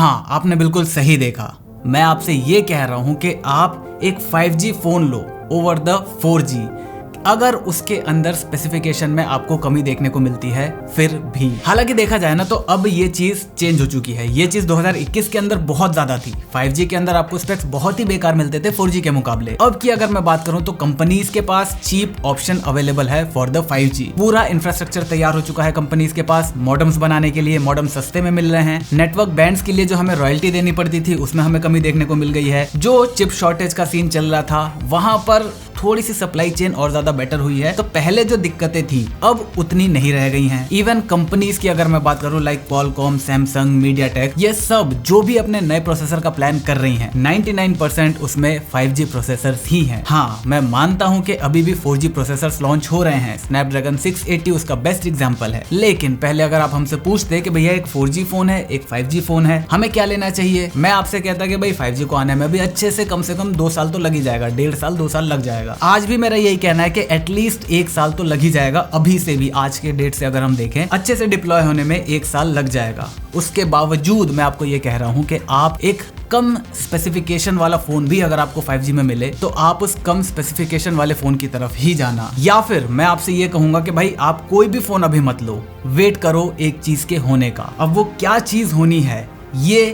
हाँ, आपने बिल्कुल सही देखा। मैं आपसे ये कह रहा हूँ कि आप एक 5G phone low over the 4G, अगर उसके अंदर स्पेसिफिकेशन में आपको कमी देखने को मिलती है फिर भी। हालांकि देखा जाए ना तो अब ये चीज चेंज हो चुकी है। ये चीज 2021 के अंदर बहुत ज्यादा थी। 5G के अंदर आपको स्पेक्स बहुत ही बेकार मिलते थे 4G के मुकाबले। अब की अगर मैं बात करूं तो कंपनीज के पास चीप ऑप्शन अवेलेबल है फॉर द 5G। पूरा इंफ्रास्ट्रक्चर तैयार हो चुका है कंपनीज के पास मॉडेम्स बनाने के लिए। मॉडेम सस्ते में मिल रहे हैं। नेटवर्क बैंड्स के लिए जो हमें रॉयल्टी देनी पड़ती थी उसमें हमें कमी देखने को मिल गई है। जो चिप शॉर्टेज का सीन चल रहा था वहां पर थोड़ी सी सप्लाई चेन और ज्यादा बेटर हुई है। तो पहले जो दिक्कतें थी अब उतनी नहीं रह गई हैं। इवन कंपनीज की अगर मैं बात करूं लाइक क्वालकॉम, सैमसंग, मीडियाटेक, ये सब जो भी अपने नए प्रोसेसर का प्लान कर रही हैं 99% उसमें 5G प्रोसेसर्स ही हैं। हाँ, मैं मानता हूं कि अभी भी 4G प्रोसेसर्स लॉन्च हो रहे हैं। स्नैपड्रैगन 680 उसका बेस्ट एग्जांपल है। लेकिन पहले अगर आप हमसे पूछते कि भैया एक 4G फोन है, एक 5G फोन है, हमें क्या लेना चाहिए, मैं आपसे कहता कि भाई 5G को आने में भी अच्छे से कम 2 साल तो लग ही जाएगा। 1.5 साल 2 साल लग जाएगा। आज भी मेरा यही कहना है कि एटलीस्ट 1 साल तो लग ही जाएगा। अभी से भी आज के डेट से अगर हम देखें अच्छे से डिप्लॉय होने में 1 साल लग जाएगा। उसके बावजूद मैं आपको ये कह रहा हूं कि आप एक कम स्पेसिफिकेशन वाला फोन भी अगर आपको 5G में मिले तो आप उस कम स्पेसिफिकेशन वाले फोन की तरफ ही जाना। या फिर मैं आपसे ये कहूंगा कि भाई आप कोई भी फोन अभी मत लो, वेट करो एक चीज के होने का। अब वो क्या चीज होनी है ये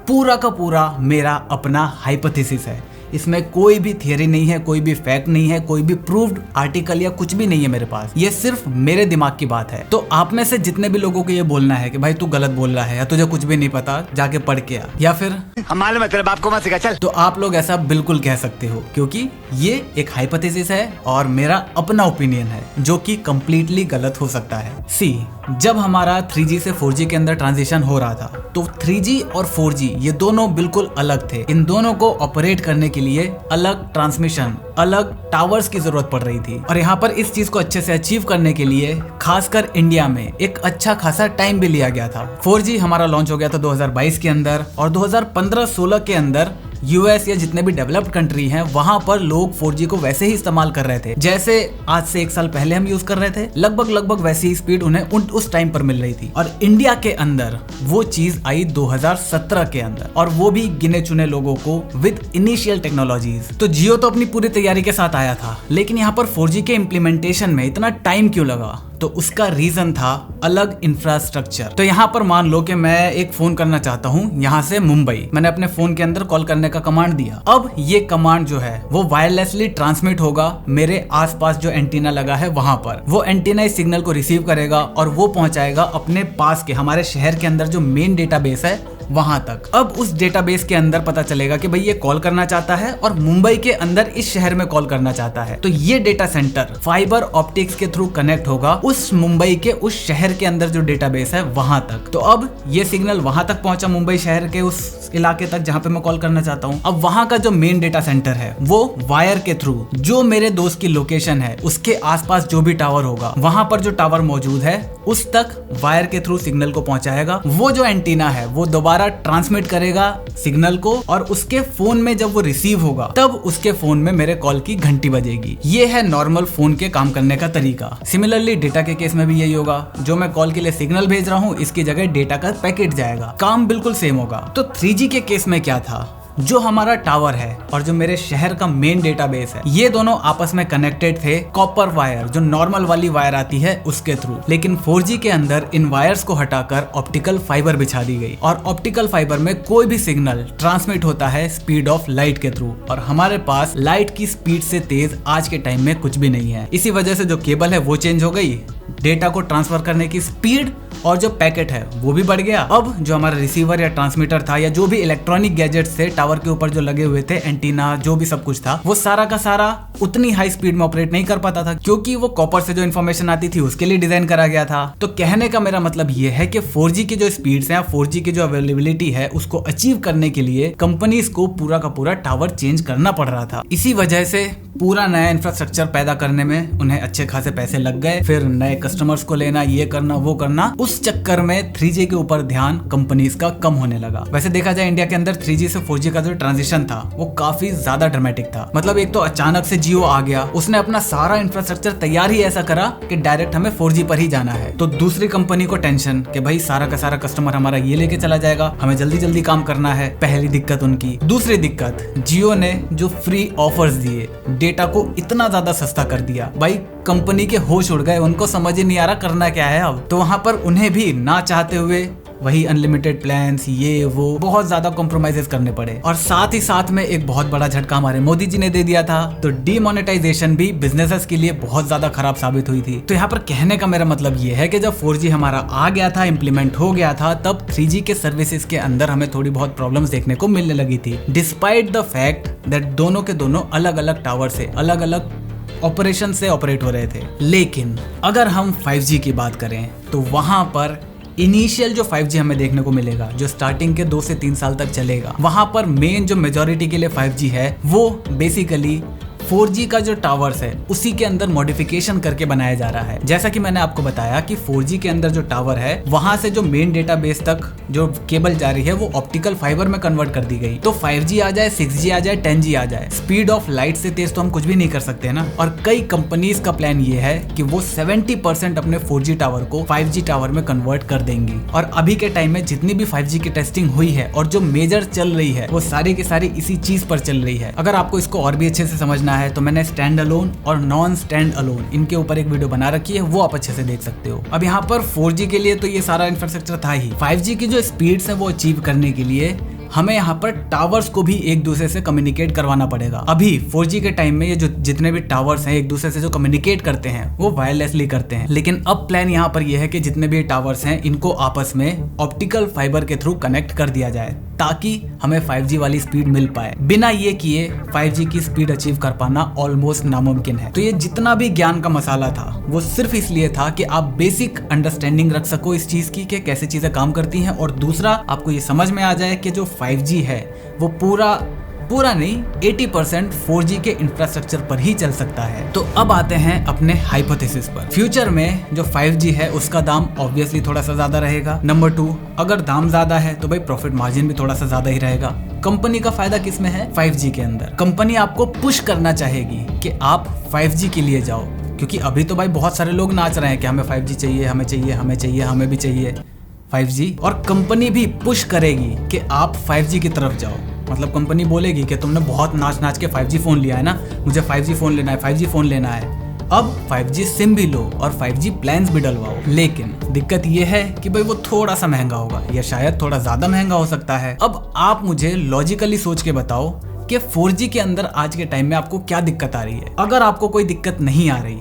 पूरा का पूरा मेरा अपना हाइपोथेसिस है। इसमें कोई भी थियरी नहीं है, कोई भी फैक्ट नहीं है, कोई भी प्रूव्ड आर्टिकल या कुछ भी नहीं है मेरे पास। ये सिर्फ मेरे दिमाग की बात है। तो आप में से जितने भी लोगों को ये बोलना है कि भाई तू गलत बोल रहा है या तुझे कुछ भी नहीं पता, जाके पढ़ के आ, या फिर हमारे तेरे बाप को मत सिखा चल, तो आप लोग ऐसा बिल्कुल कह सकते हो क्योंकि ये एक हाइपोथेसिस है और मेरा अपना ओपिनियन है जो कि कंप्लीटली गलत हो सकता है। सी, जब हमारा 3G से 4G के अंदर ट्रांजिशन हो रहा था तो 3G और 4G ये दोनों बिल्कुल अलग थे। इन दोनों को ऑपरेट करने के लिए अलग ट्रांसमिशन, अलग टावर्स की जरूरत पड़ रही थी। और यहाँ पर इस चीज को अच्छे से अचीव करने के लिए खासकर इंडिया में एक अच्छा खासा टाइम भी लिया गया था। 4G हमारा लॉन्च हो गया था 2022 के अंदर और 2015-16 के अंदर यूएस या जितने भी डेवलप्ड कंट्री हैं वहां पर लोग 4G को वैसे ही इस्तेमाल कर रहे थे जैसे आज से 1 साल पहले हम यूज कर रहे थे। लगभग वैसी ही स्पीड उन्हें उस टाइम पर मिल रही थी। और इंडिया के अंदर वो चीज आई 2017 के अंदर और वो भी गिने चुने लोगों को विद इनिशियल टेक्नोलॉजीज। तो जियो तो अपनी पूरी तैयारी के साथ आया था, लेकिन यहाँ पर 4G के इम्प्लीमेंटेशन में इतना टाइम क्यों लगा? तो उसका रीजन था अलग इंफ्रास्ट्रक्चर। तो यहाँ पर मान लो कि मैं एक फोन करना चाहता हूँ यहाँ से मुंबई। मैंने अपने फोन के अंदर कॉल करने का कमांड दिया। अब ये कमांड जो है वो वायरलेसली ट्रांसमिट होगा मेरे आसपास जो एंटीना लगा है वहां पर। वो एंटीना इस सिग्नल को रिसीव करेगा और वो पहुंचाएगा अपने पास के हमारे शहर के अंदर जो मेन डेटाबेस है वहां तक। अब उस डेटाबेस के अंदर पता चलेगा कि भाई ये कॉल करना चाहता है और मुंबई के अंदर इस शहर में कॉल करना चाहता है। तो ये डेटा सेंटर फाइबर ऑप्टिक्स के थ्रू कनेक्ट होगा उस मुंबई के उस शहर के अंदर जो डेटाबेस है वहां तक। तो अब ये सिग्नल वहां तक पहुंचा, मुंबई शहर के उस इलाके तक जहां पे मैं कॉल करना चाहता हूं। अब वहां का जो मेन डेटा सेंटर है वो वायर के थ्रू जो मेरे दोस्त की लोकेशन है उसके आसपास जो भी टावर होगा वहां पर जो टावर मौजूद है उस तक वायर के थ्रू सिग्नल को पहुंचाएगा। वो जो एंटीना है वो दोबारा ट्रांसमिट करेगा सिग्नल को और उसके फोन में जब वो रिसीव होगा तब उसके फोन में मेरे कॉल की घंटी बजेगी। ये है नॉर्मल फोन के काम करने का तरीका। सिमिलरली डेटा के केस में भी यही होगा। जो मैं कॉल के लिए सिग्नल भेज रहा हूँ इसकी जगह डेटा का पैकेट जाएगा। काम बिल्कुल सेम होगा। तो 3G के केस में क्या था, जो हमारा टावर है और जो मेरे शहर का मेन डेटाबेस है ये दोनों आपस में कनेक्टेड थे कॉपर वायर, जो नॉर्मल वाली वायर आती है उसके थ्रू। लेकिन 4G के अंदर इन वायर्स को हटाकर ऑप्टिकल फाइबर बिछा दी गई और ऑप्टिकल फाइबर में कोई भी सिग्नल ट्रांसमिट होता है स्पीड ऑफ लाइट के थ्रू और हमारे पास लाइट की स्पीड से तेज आज के टाइम में कुछ भी नहीं है। इसी वजह से जो केबल है वो चेंज हो गई, डेटा को ट्रांसफर करने की स्पीड और जो पैकेट है वो भी बढ़ गया। अब जो हमारा रिसीवर या ट्रांसमीटर था या जो भी इलेक्ट्रॉनिक गैजेट्स थे टावर के ऊपर जो लगे हुए थे, एंटीना जो भी सब कुछ था, वो सारा का सारा उतनी हाई स्पीड में ऑपरेट नहीं कर पाता था क्योंकि वो कॉपर से जो इन्फॉर्मेशन आती थी उसके लिए डिजाइन करा गया था। तो कहने का मेरा मतलब ये है कि 4G की जो स्पीड्स हैं, 4G की जो अवेलेबिलिटी है उसको अचीव करने के लिए कंपनीज को पूरा का पूरा टावर चेंज करना पड़ रहा था। इसी वजह से पूरा नया इंफ्रास्ट्रक्चर पैदा करने में उन्हें अच्छे खासे पैसे लग गए। फिर नए कस्टमर्स को लेना, ये करना वो करना, उस चक्कर में 3G के ऊपर ध्यान कंपनीज का कम होने लगा। वैसे देखा जाए इंडिया के अंदर 3G से 4G का जो ट्रांजिशन था वो काफी ज्यादा ड्रामेटिक था। मतलब एक तो अचानक से जियो आ गया, उसने अपना सारा इंफ्रास्ट्रक्चर तैयार ही ऐसा करा कि डायरेक्ट हमें 4G पर ही जाना है। तो दूसरी कंपनी को टेंशन कि भाई सारा का सारा कस्टमर हमारा ये लेके चला जाएगा, हमें जल्दी जल्दी काम करना है। पहली दिक्कत उनकी। दूसरी दिक्कत, जियो ने जो फ्री ऑफर्स दिए, डेटा को इतना ज्यादा सस्ता कर दिया, भाई कंपनी के होश उड़ गए, उनको समझ ही नहीं आ रहा करना क्या है अब। तो वहां पर उन्हें भी ना चाहते हुए वही अनलिमिटेड प्लान्स, ये वो बहुत ज्यादा कॉम्प्रोमाइजेस करने पड़े। और साथ ही साथ में एक बहुत बड़ा झटका हमारे मोदी जी ने दे दिया था। तो डीमोनेटाइजेशन भी बिजनेसेस के लिए बहुत ज्यादा खराब साबित हुई थी। तो यहाँ पर कहने का मेरा मतलब ये है कि जब 4G हमारा आ गया था, इम्प्लीमेंट हो गया था, तब 3G के सर्विसेज के अंदर हमें थोड़ी बहुत प्रॉब्लम्स देखने को मिलने लगी थी, डिस्पाइट द फैक्ट दैट दोनों के दोनों अलग अलग टावर से, अलग अलग ऑपरेशन से ऑपरेट हो रहे थे। लेकिन अगर हम 5G की बात करें तो वहां पर इनिशियल जो 5G हमें देखने को मिलेगा, जो स्टार्टिंग के 2 से 3 साल तक चलेगा, वहां पर मेन जो मेजॉरिटी के लिए 5G है वो बेसिकली 4G का जो टावर्स है उसी के अंदर मॉडिफिकेशन करके बनाया जा रहा है। जैसा कि मैंने आपको बताया कि 4G के अंदर जो टावर है वहां से जो मेन डेटाबेस तक जो केबल जा रही है वो ऑप्टिकल फाइबर में कन्वर्ट कर दी गई। तो 5G आ जाए, 6G आ जाए, 10G आ जाए, स्पीड ऑफ लाइट से तेज तो हम कुछ भी नहीं कर सकते ना। और कई कंपनीज का प्लान ये है कि वो 70% अपने 4G टावर को 5G टावर में कन्वर्ट कर देंगी। और अभी के टाइम में जितनी भी 5G की टेस्टिंग हुई है और जो मेजर चल रही है वो सारी की सारी इसी चीज पर चल रही है। अगर आपको इसको और भी अच्छे से समझना है तो मैंने स्टैंड अलोन और नॉन स्टैंड अलोन इनके ऊपर एक वीडियो बना रखी है, वो आप अच्छे से देख सकते हो। अब यहाँ पर 4G के लिए तो ये सारा इंफ्रास्ट्रक्चर था ही, 5G की जो स्पीड्स है वो अचीव करने के लिए हमें यहाँ पर टावर्स को भी एक दूसरे से कम्युनिकेट करवाना पड़ेगा। अभी 4G के टाइम में ये जो जितने भी टावर्स हैं एक दूसरे से जो कम्युनिकेट करते हैं वो वायरलेसली करते हैं। लेकिन अब प्लान यहाँ पर यह है कि जितने भी टावर्स हैं इनको आपस में ऑप्टिकल फाइबर के थ्रू कनेक्ट कर दिया जाए ताकि हमें 5G वाली स्पीड मिल पाए। बिना ये किए 5G की स्पीड अचीव कर पाना ऑलमोस्ट नामुमकिन है। तो ये जितना भी ज्ञान का मसाला था वो सिर्फ इसलिए था कि आप बेसिक अंडरस्टैंडिंग रख सको इस चीज की कि कैसे चीजें काम करती हैं, और दूसरा आपको ये समझ में आ जाए कि जो 5G है वो पूरा नहीं 80% 4G के इंफ्रास्ट्रक्चर पर ही चल सकता है। तो अब आते हैं अपने हाइपोथेसिस पर। फ्यूचर में जो 5G है उसका दाम ऑब्वियसली थोड़ा सा ज्यादा रहेगा। नंबर 2, अगर दाम ज्यादा है तो भाई प्रॉफिट मार्जिन भी थोड़ा सा ज्यादा ही रहेगा। कंपनी का फायदा किस में है? 5G के अंदर। कंपनी आपको पुश करना चाहेगी कि आप 5G के लिए जाओ, क्योंकि अभी तो भाई बहुत सारे लोग नाच रहे हैं कि हमें 5G चाहिए, हमें चाहिए, हमें चाहिए, हमें भी चाहिए 5G। और कंपनी भी पुश करेगी कि आप 5G की तरफ जाओ। मतलब कंपनी बोलेगी कि तुमने बहुत नाच के 5G फोन लिया है ना, मुझे 5G फोन लेना है, 5G फोन लेना है, अब 5G सिम भी लो और 5G प्लान्स भी डलवाओ। लेकिन दिक्कत ये है कि भाई वो थोड़ा सा महंगा होगा या शायद थोड़ा ज्यादा महंगा हो सकता है। अब आप मुझे लॉजिकली सोच के बताओ कि 4G के अंदर आज के टाइम में आपको क्या दिक्कत आ रही है। अगर आपको कोई दिक्कत नहीं आ रही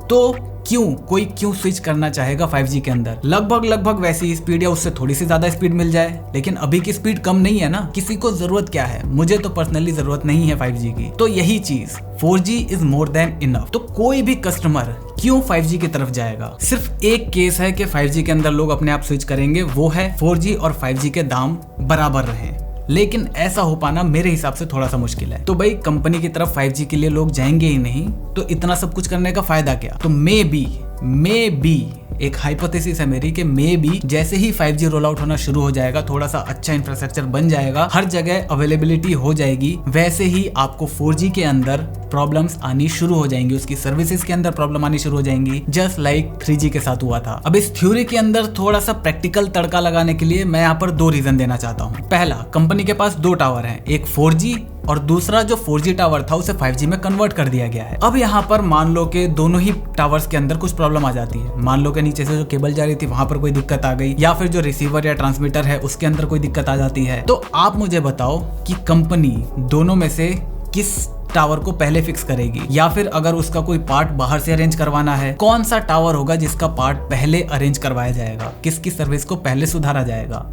तो क्यों स्विच करना चाहेगा 5G के अंदर? लगभग वैसी स्पीड या उससे थोड़ी सी ज्यादा स्पीड मिल जाए, लेकिन अभी की स्पीड कम नहीं है ना। किसी को जरूरत क्या है? मुझे तो पर्सनली जरूरत नहीं है 5G की। तो यही चीज 4G is more than enough. तो कोई भी कस्टमर क्यों 5G की तरफ जाएगा? सिर्फ एक केस है कि 5G के अंदर लोग अपने आप स्विच करेंगे, वो है 4G और 5G के दाम बराबर रहे। लेकिन ऐसा हो पाना मेरे हिसाब से थोड़ा सा मुश्किल है। तो भाई कंपनी की तरफ 5G के लिए लोग जाएंगे ही नहीं, तो इतना सब कुछ करने का फायदा क्या? तो मे बी एक हाइपोथेसिस है मेरी कि मे बी जैसे ही 5G रोल आउट होना शुरू हो जाएगा, थोड़ा सा अच्छा इंफ्रास्ट्रक्चर बन जाएगा, हर जगह अवेलेबिलिटी हो जाएगी, वैसे ही आपको 4G के अंदर प्रॉब्लम्स आनी शुरू हो जाएंगी, उसकी सर्विसेज के अंदर प्रॉब्लम आनी शुरू हो जाएंगी, जस्ट लाइक 3G के साथ हुआ था। अब इस थ्योरी के अंदर थोड़ा सा प्रैक्टिकल तड़का लगाने के लिए मैं यहाँ पर 2 रीजन देना चाहता हूँ। पहला, कंपनी के पास 2 टावर हैं, एक 4G और दूसरा जो 4G टावर था उसे 5G में कन्वर्ट कर दिया गया है। अब यहाँ पर मान लो कि दोनों ही टावर्स के अंदर कुछ प्रॉब्लम आ जाती है। मान लो कि नीचे से जो केबल जा रही थी वहां पर कोई दिक्कत आ गई, या फिर जो रिसीवर या ट्रांसमीटर है उसके अंदर कोई दिक्कत आ जाती है। तो आप मुझे बताओ कि कंपनी दोनों में से किस टावर को पहले फिक्स करेगी, या फिर अगर उसका कोई पार्ट बाहर से अरेंज करवाना है, कौन सा टावर होगा जिसका पार्ट पहले अरेंज करवाया जाएगा, किसकी सर्विस को पहले सुधारा जाएगा?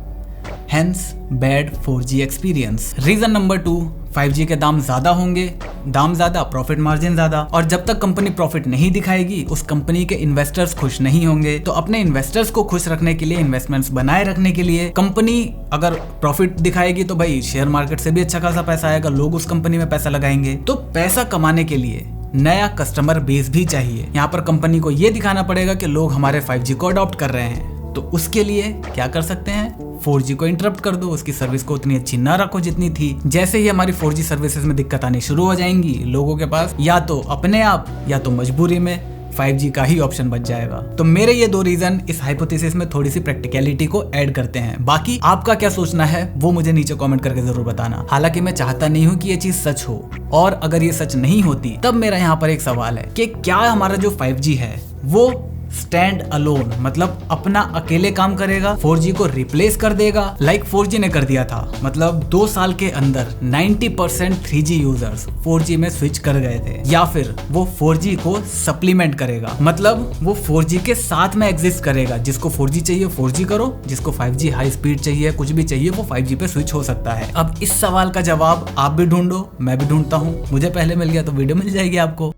Hence bad 4G experience. Reason number 2, 5G के दाम ज्यादा होंगे, दाम ज्यादा, प्रॉफिट मार्जिन ज्यादा, और जब तक कंपनी प्रॉफिट नहीं दिखाएगी उस कंपनी के इन्वेस्टर्स खुश नहीं होंगे। तो अपने इन्वेस्टर्स को खुश रखने के लिए, इन्वेस्टमेंट्स बनाए रखने के लिए कंपनी अगर प्रॉफिट दिखाएगी तो भाई शेयर मार्केट से भी अच्छा खासा पैसा आएगा, लोग उस कंपनी में पैसा लगाएंगे। तो पैसा कमाने के लिए नया कस्टमर बेस भी चाहिए। यहाँ पर कंपनी को ये दिखाना पड़ेगा कि लोग हमारे 5G को अडॉप्ट कर रहे हैं। तो उसके लिए क्या कर सकते हैं, 4G को इंटरप्ट कर दो, उसकी सर्विस को उतनी अच्छी ना रखो जितनी थी। जैसे ही हमारी 4G सर्विसेज में दिक्कत आनी शुरू हो जाएंगी, लोगों के पास या तो अपने आप या तो मजबूरी में 5G का ही ऑप्शन बच जाएगा। तो मेरे ये 2 रीजन इस हाइपोथेसिस में थोड़ी सी प्रैक्टिकलिटी को ऐड करते हैं। बाकी आपका क्या सोचना है वो मुझे नीचे कमेंट करके जरूर बताना। हालांकि मैं चाहता नहीं हूँ कि ये चीज सच हो, और अगर ये सच नहीं होती तब मेरा यहाँ पर एक सवाल है कि क्या हमारा जो 5G है वो स्टैंड अलोन, मतलब अपना अकेले काम करेगा, 4G को रिप्लेस कर देगा लाइक 4G ने कर दिया था। मतलब 2 साल के अंदर 90% 3G यूजर्स 4G में स्विच कर गए थे, या फिर वो 4G को सप्लीमेंट करेगा, मतलब वो 4G के साथ में एग्जिस्ट करेगा। जिसको 4G चाहिए 4G करो, जिसको 5G हाई स्पीड चाहिए, कुछ भी चाहिए, वो 5G पे स्विच हो सकता है। अब इस सवाल का जवाब आप भी ढूंढो, मैं भी ढूंढता हूँ, मुझे पहले मिल गया तो वीडियो मिल जाएगी आपको।